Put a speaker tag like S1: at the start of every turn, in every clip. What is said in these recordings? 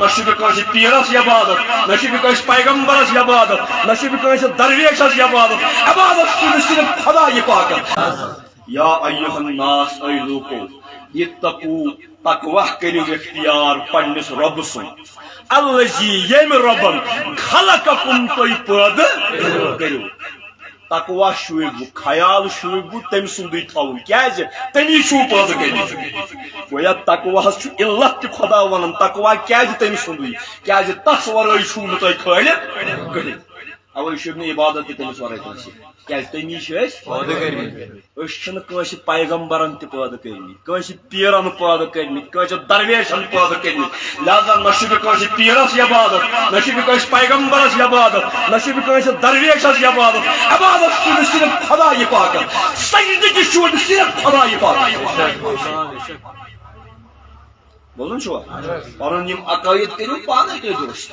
S1: نشب cons Paris عبادت نشب cons پیغمبرس عبادت نشب cons درویشس عبادت عبادت صرف خدا یہ پاک یا ایها الناس اے لوکو اتقو تقوی کرو اختیار پنس رب سن الذی یم ربن خلقکم توی پید کرو تقوی شویبو خیال شویبو تم سندی تھاون کیاز تمی شو پید کرو گویا تقوی ہس اللہ تہ خدا ونن تقوی کیاز تم سندی کیاز تس ورٲے چھو نہ تۄہہِ خالق کٔرِتھ اوے شوب نہ عبادت تہ تمس ورٲے کٲنٛسہِ کیاز تمی چھ پٲدٕ کٔرمٕتۍ أسۍ چھِنہٕ کٲنٛسہِ پیغمبرن تہ پٲدٕ کٔرمٕتۍ کٲنٛسہِ پیرن پٲدٕ کٔرمٕتۍ کٲنٛسہِ درویشن پٲدٕ کٔرمٕتۍ لہذا نہ چھُ کٲنٛسہِ پیرس عبادت نہ چھُ کٲنٛسہِ پیغمبرس عبادت نہ چھُ کٲنٛسہِ درویشس عبادت عبادت چھُ صرف خدا یہ پاک سجدٕ چھُ صرف خدا یہ پاک بوزن چھوا پنُن یِم عقاید کٔرِو پانے تُہۍ درست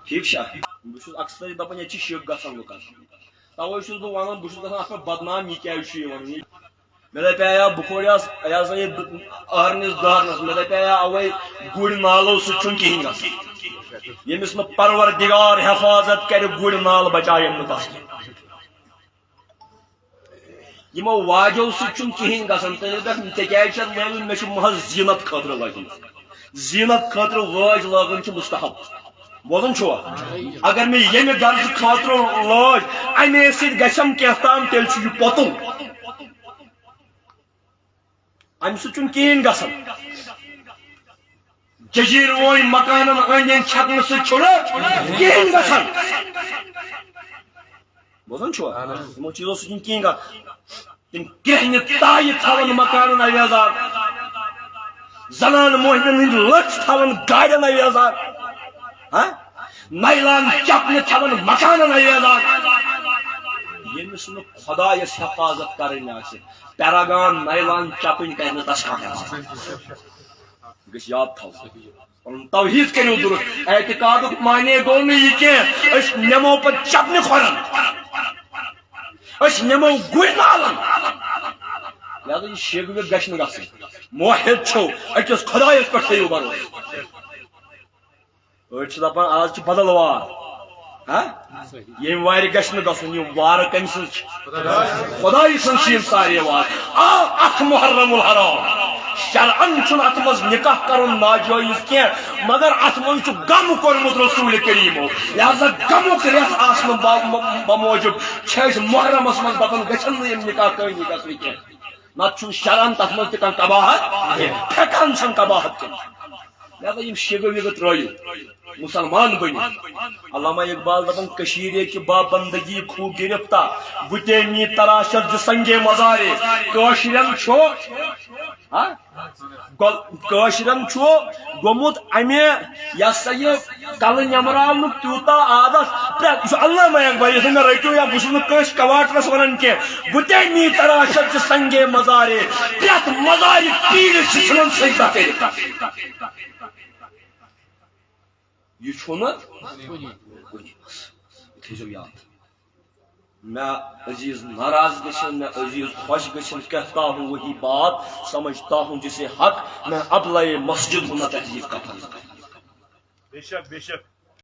S1: ٹھیک چھا بہٕ چھُس اکثر دپان ییٚتہِ چھِ شک گژھان لُکن توے چھُس بہٕ ونان بہٕ چھُس گژھان اتھ پٮ۪ٹھ بدنام یہِ کیازِ چھُ یِوان مےٚ دپیٛایا بہٕ کھوڑیاس یہِ ہسا یہِ أہرنِس دہرنس مےٚ دپیٛایا اوے گُرۍ نالو سۭتۍ چھُنہٕ کِہیٖنۍ گژھان ییٚمِس نہٕ پروردگار حفاظت کرِ گُرۍ نال بچاین نہٕ تس یِمو واجو سۭتۍ چھُنہٕ کِہیٖنۍ گژھان تیٚلہِ دپ ژےٚ کیازِ چھَتھ لٲگِتھ مےٚ چھُ محض زیٖنت خٲطرٕ لٲگِتھ زیٖنت خٲطرٕ وٲج لاگٕنۍ چھِ مستحب بوزن چھوا اگر میں یمہ غرض خاطر لاج امے سۭتۍ گژھم کینٛہہ تام تیٚلہِ چھُ یہِ پوٚتُن امہِ سۭتۍ چھُنہٕ کِہیٖنۍ گژھان ججیٖر وٲنۍ مکانن أنٛدۍ أنٛدۍ چھکنہٕ سۭتۍ چھُنہٕ کِہیٖنۍ گژھان بوزن چھوا یِمو چیٖزو سۭتۍ چھُنہٕ کِہیٖنۍ گژھان تِم کرٛہنہِ تایہِ تھاون مکانن اَویزار زنان موہنین ہٕنٛدۍ لٔچھ تھاون گاڑٮ۪ن اَویزار نائلان چپنہ تھاون مکانن اَویزار ییٚمِس نہٕ خدایس حفاظت کرٕنۍ آسہِ پیراگان نائلان چپٕنۍ کرِ نہٕ تس کانٛہہ گژھِ یاد تھاوُن پنُن توحیٖد کٔرِو درست اعتقادُک معنے گوٚو نہٕ یہِ کینٛہہ أسۍ نِمو پتہٕ چپنہِ کھۄرن أسۍ نِمو گُرۍ نالن لہذا یہِ شرک وِرک گژھِ نہٕ گژھٕنۍ موحد چھِو أکِس خۄدایس پٮ۪ٹھ تھٲیِو بروسہٕ أڑۍ چھِ دپان آز چھِ بدل وار ییٚمہِ وارِ گژھِ نہٕ گژھُن یِم وارٕ کٔمۍ سٕنٛز چھِ خۄداے سٕنٛز چھِ یِم سارے وارٕ اکھ محرم الحرام شرعن چھُنہٕ اتھ منٛز نکاح کرُن ناجٲیز کینٛہہ مگر اتھ منٛز چھُ غم کوٚرمُت رسوٗلِ کریٖمو لہذا غمُک رٮ۪تھ آسنہٕ بموٗجوٗب چھِ أسۍ محرمس منٛز دپان گژھن نہٕ یِم نکاح کٲنی گژھنہِ کینٛہہ نتہٕ چھُنہٕ شرعن تتھ منٛز تہِ کانٛہہ قباحت ہٮ۪کان چھنہٕ قباحت کٔرِتھ لہذا یِم شگہٕ وگہٕ ترٲیِو مسلمان بنو علامہ اقبال دپان کشیرے کی با بندگی کھو گرفتہ بُتے می تراشت ز سنگے مزارے کٲشرٮ۪ن چھُ گوٚمُت امہِ یہِ ہسا یہِ کلہٕ نٮ۪مراونُک تیوٗتاہ عادت پرٛٮ۪تھ یہِ چھُ علامہ اقبال یُس مےٚ رٔٹِو یا بہٕ چھُس نہٕ کٲنٛسہِ کواٹرس ونان کینٛہہ بُتے می تراشت ز سنگے مزارے پرٛٮ۪تھ مزارِ پیٖرِ چھِ ژھٕنان سجدہ کٔرِتھ یہ چھُنہٕ تھٲیزیو یاد میں عزیز ناراض گژھن میں عزیز خوش گژھن کہتا ہوں وہی بات سمجھتا ہوں جسے حق میں ابلۂ مسجد ہوں نہ تہذیب کا فرض
S2: بے شک